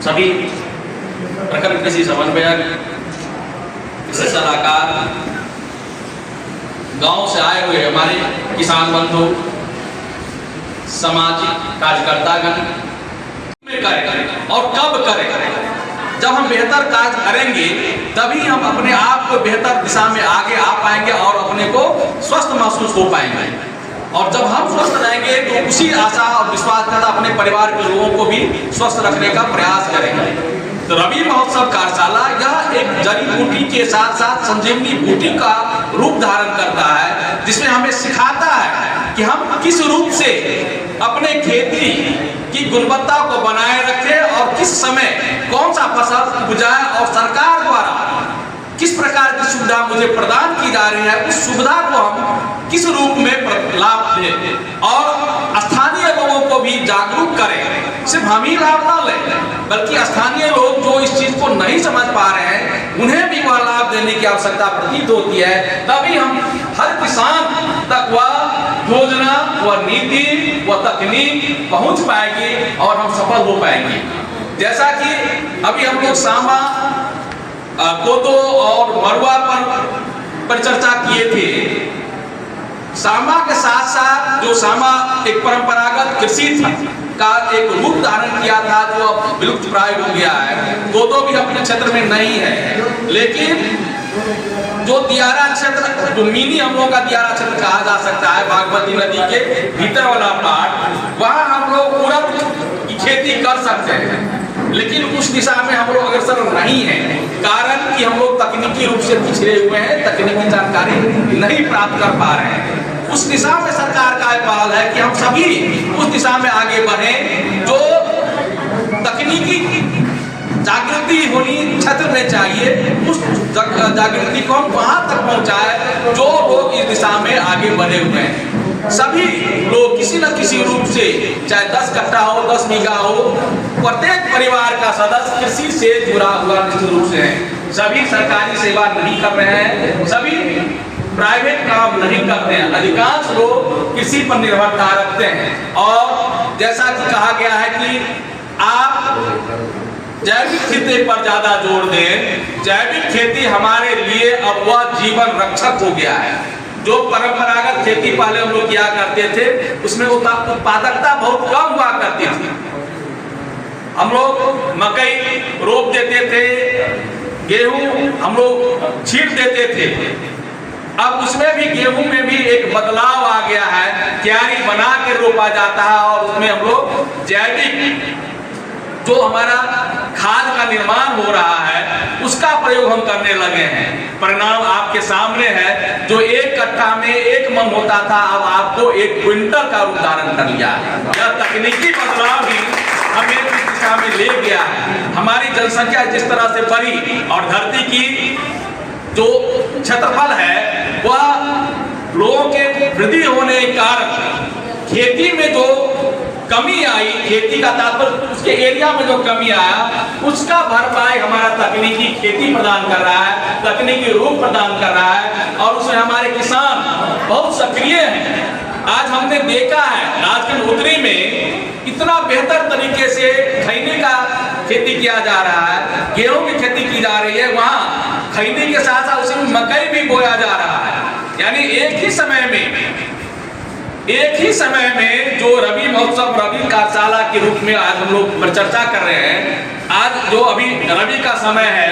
सभी प्रखंड कृषि समन्वयक, कृषि सलाहकार, गांव से आए हुए हमारे किसान बंधु, सामाजिक कार्यकर्तागण करें और कब करें। जब हम बेहतर कार्य करेंगे तभी हम अपने आप को बेहतर दिशा में आगे आ पाएंगे और अपने को स्वस्थ महसूस हो पाएंगे। और जब हम स्वस्थ रहेंगे तो उसी आशा और विश्वास के साथ अपने परिवार के लोगों को भी स्वस्थ रखने का प्रयास करेंगे। तो रबी महोत्सव कार्यशाला यह एक जड़ी बूटी के साथ साथ संजीवनी बूटी का रूप धारण करता है, जिसमें हमें सिखाता है कि हम किस रूप से अपने खेती की गुणवत्ता को बनाए रखें और किस समय कौन सा फसल उपजाए और सरकार द्वारा किस प्रकार की सुविधा मुझे प्रदान की जा रही है उस सुविधा को हम किस रूप में लाभ दें और स्थानीय लोगों को भी जागरूक करें। सिर्फ हम ही लाभ ना लें बल्कि स्थानीय लोग जो इस चीज को नहीं समझ पा रहे हैं उन्हें भी वह लाभ देने की आवश्यकता प्रतीत होती है। तभी हम हर किसान तक वह योजना, वह नीति, वह तकनीक पहुंच पाएगी और हम सफल हो पाएंगे। जैसा कि अभी हम लोग सांबा, कोदो और मरुआ पर चर्चा किए थे। सांबा के साथ साथ जो सांबा एक परंपरागत कृषि का एक रूप धारण किया था जो अब विलुप्त प्राय हो गया है। कोदो भी अपने क्षेत्र में नहीं है, लेकिन जो दियारा क्षेत्र, जो मिनी हम लोग का दियारा क्षेत्र कहा जा सकता है, बागमती नदी के भीतर वाला पार्ट, वहाँ हम लोग उड़द की खेती कर सकते हैं। लेकिन उस दिशा में हम लोग अग्रसर नहीं है, कारण कि हम लोग तकनीकी रूप से पिछड़े हुए हैं, तकनीकी जानकारी नहीं प्राप्त कर पा रहे हैं। उस दिशा में सरकार का पहल है कि हम सभी उस दिशा में आगे बढ़ें। जो तकनीकी जागृति होनी क्षेत्र में चाहिए, उस जागृति को हम वहां तक पहुंचाए जो लोग इस दिशा में आगे बढ़े हुए हैं। सभी लोग किसी न किसी रूप से, चाहे 10 कट्ठा हो, 10 बीघा हो, प्रत्येक परिवार का सदस्य कृषि से जुड़ा हुआ निश्चित रूप से है। सभी सरकारी सेवा नहीं कर रहे हैं, सभी प्राइवेट काम नहीं करते हैं, अधिकांश लोग कृषि पर निर्भरता रखते हैं। और जैसा कि कहा गया है कि आप जैविक खेती पर ज्यादा जोर दें। जैविक खेती हमारे लिए अब वह जीवन रक्षक हो गया है। जो परंपरागत खेती पहले हम लोग किया करते थे उसमें उत्पादकता बहुत कम हुआ करती थी। हम लोग मकई रोप देते थे, गेहूं हम लोग छींट देते थे। अब उसमें भी, गेहूं में भी एक बदलाव आ गया है, क्यारी बना के रोपा जाता है और उसमें हम लोग जैविक जो हमारा खाद का निर्माण हो रहा है उसका प्रयोग हम करने लगे हैं। परिणाम आपके सामने है। जो 1 कट्ठा में 1 मन होता था, अब आपको 1 क्विंटल का रूप धारण कर लिया है। यह तकनीकी बदलाव ही हमें इस दिशा में ले गया है। हमारी जनसंख्या जिस तरह से बढ़ी और धरती की जो क्षेत्रफल है वह लोगों के वृद्धि होने के कारण खेती में जो कमी आई, खेती का तात्पर्य उसके एरिया में जो कमी आया उसका भरपाई हमारा तकनीकी खेती प्रदान कर रहा है, तकनीकी रूप प्रदान कर रहा है और उसमें हमारे किसान बहुत सक्रिय हैं। आज हमने देखा है राजकीय उत्तरी में इतना बेहतर तरीके से खैनी का खेती किया जा रहा है, गेहूं की खेती की जा रही है। वहाँ खैनी के साथ साथ उसमें मकई भी बोया जा रहा है। यानी एक ही समय में जो रबी महोत्सव, रबी कार्यशाला के रूप में आज हम लोग पर चर्चा कर रहे हैं। आज जो अभी रबी का समय है,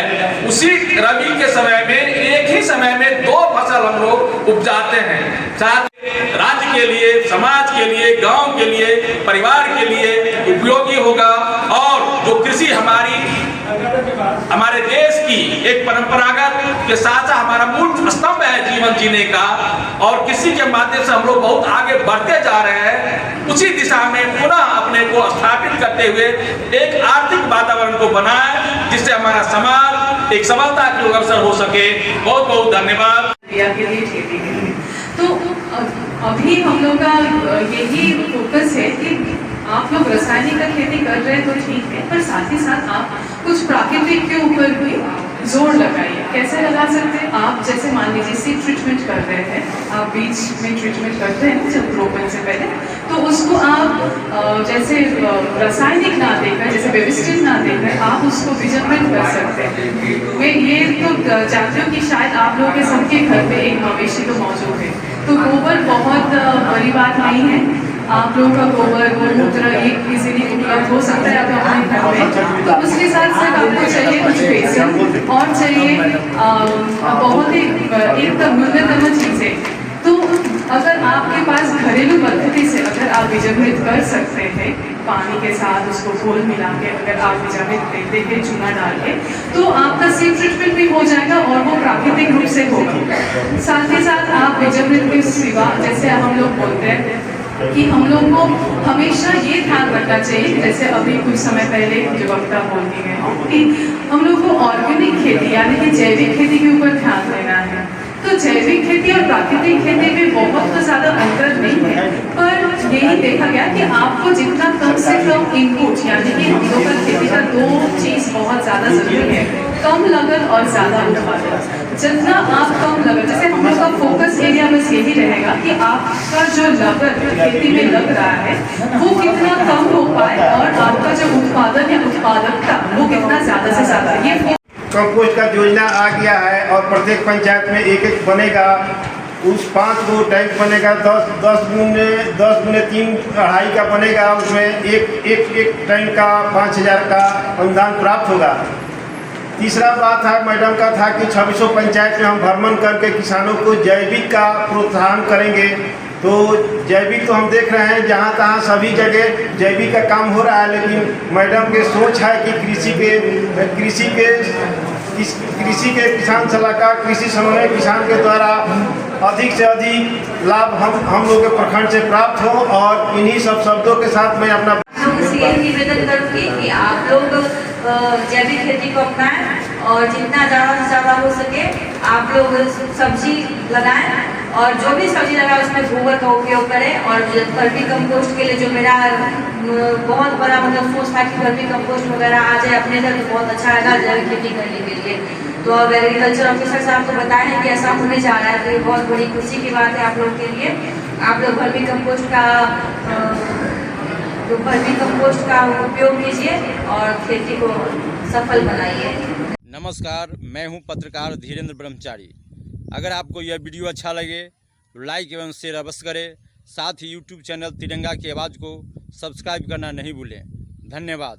उसी रबी के समय में एक ही समय में 2 फसल हम लोग उपजाते हैं। साथ राज्य के लिए, समाज के लिए, गांव के लिए, परिवार के लिए उपयोगी होगा। और जो कृषि हमारे देश की एक परंपरागत के साथ हमारा मूल स्तंभ है जीवन जीने का, और कृषि के माध्यम से हम लोग बहुत आगे बढ़ते जा रहे हैं। उसी दिशा में पुनः अपने को स्थापित करते हुए एक आर्थिक वातावरण को बनाए जिससे हमारा समाज एक सफलता की ओर अग्रसर हो सके। बहुत बहुत धन्यवाद। तो अभी हम लोग का यही फोकस है कि आप लोग रासायनिक खेती कर रहे हैं तो ठीक है, पर साथ ही साथ आप कुछ प्राकृतिक के ऊपर भी जोर लगाइए। कैसे लगा सकते हैं आप? जैसे मान लीजिए सीड ट्रीटमेंट कर रहे हैं, आप बीज में ट्रीटमेंट करते हैं जब रोपण से पहले, तो उसको आप जैसे रासायनिक ना देकर, जैसे बेबिस्टिन ना देकर आप उसको बीजामृत कर सकते हैं। मैं ये तो जानती हूँ कि शायद आप लोगों के सबके घर में एक मवेशी तो मौजूद है, तो गोबर बहुत बड़ी बात नहीं है। आप लोगों का गोबर गोमूत्र एक इजीली उपलब्ध हो सकता है आपको अपने घर में। तो उसके साथ साथ आपको चाहिए कुछ बेसन और चाहिए बहुत ही एकदम न्यूनतम चीज़ें। तो अगर आपके पास घरेलू पद्धति से अगर आप बीजामृत कर सकते हैं, पानी के साथ उसको घोल मिला के अगर आप बीजामृत देते हैं चूना डाल के, तो आपका सीड ट्रीटमेंट भी हो जाएगा और वो प्राकृतिक रूप से होगा। साथ ही साथ आप बीजामृत के सिवा, जैसे हम लोग बोलते हैं कि हम लोग को हमेशा ये ध्यान रखना चाहिए, जैसे अभी कुछ समय पहले जो वक्ता बोल के गए कि हम लोग को ऑर्गेनिक खेती यानी कि जैविक खेती के ऊपर ध्यान देना है। तो जैविक खेती और प्राकृतिक खेती में बहुत तो ज़्यादा अंतर नहीं है, पर यही देखा गया कि आपको जितना कम से कम इनपुट, यानी कि हम लोग का खेती का दो चीज़ बहुत ज़्यादा जरूरी है, कम लागत और ज़्यादा उत्पादन। जितना आप कम लागत, जैसे हम लोग का फोकस एरिया बस यही रहेगा कि आपका जो लागत खेती में लग रहा है वो कितना कम हो पाए और आपका जो उत्पादन या उत्पादकता वो कितना ज़्यादा से ज़्यादा। ये कंपोस्ट का योजना आ गया है और प्रत्येक पंचायत में एक एक बनेगा। उस 5 गो टैंक बनेगा, 10 गुने 3 2.5 का बनेगा। उसमें एक टैंक का 5,000 का अनुदान प्राप्त होगा। तीसरा बात है मैडम का था कि 2600 पंचायत में हम भ्रमण करके किसानों को जैविक का प्रोत्साहन करेंगे। तो जैविक तो हम देख रहे हैं जहाँ तहाँ सभी जगह जैविक का काम हो रहा है, लेकिन मैडम के सोच है कि कृषि के किसान सलाहकार कृषि समन्वय किसान के द्वारा अधिक से अधिक लाभ हम लोग के प्रखंड से प्राप्त हो। और इन्हीं सब शब्दों के साथ मैं अपना यही निवेदन करूँगी कि आप लोग जैविक खेती को अपनाएं और जितना ज़्यादा से ज़्यादा हो सके आप लोग सब्जी लगाएं और जो भी सब्जी लगाएं उसमें गोबर का उपयोग करें। और वर्मी कंपोस्ट के लिए जो मेरा बहुत बड़ा मतलब सोच था कि वर्मी कंपोस्ट वगैरह आ जाए अपने घर, तो बहुत अच्छा रहेगा जैविक खेती करने के लिए। तो अब एग्रीकल्चर ऑफिसर साहब को बताएं हैं कि ऐसा होने जा रहा है, तो ये बहुत बड़ी खुशी की बात है आप लोग के लिए। आप लोग वर्मी कंपोस्ट का उपयोग कीजिए और खेती को सफल बनाइए। नमस्कार, मैं हूं पत्रकार धीरेन्द्र ब्रह्मचारी। अगर आपको यह वीडियो अच्छा लगे तो लाइक एवं शेयर अवश्य करें। साथ ही यूट्यूब चैनल तिरंगा की आवाज़ को सब्सक्राइब करना नहीं भूलें। धन्यवाद।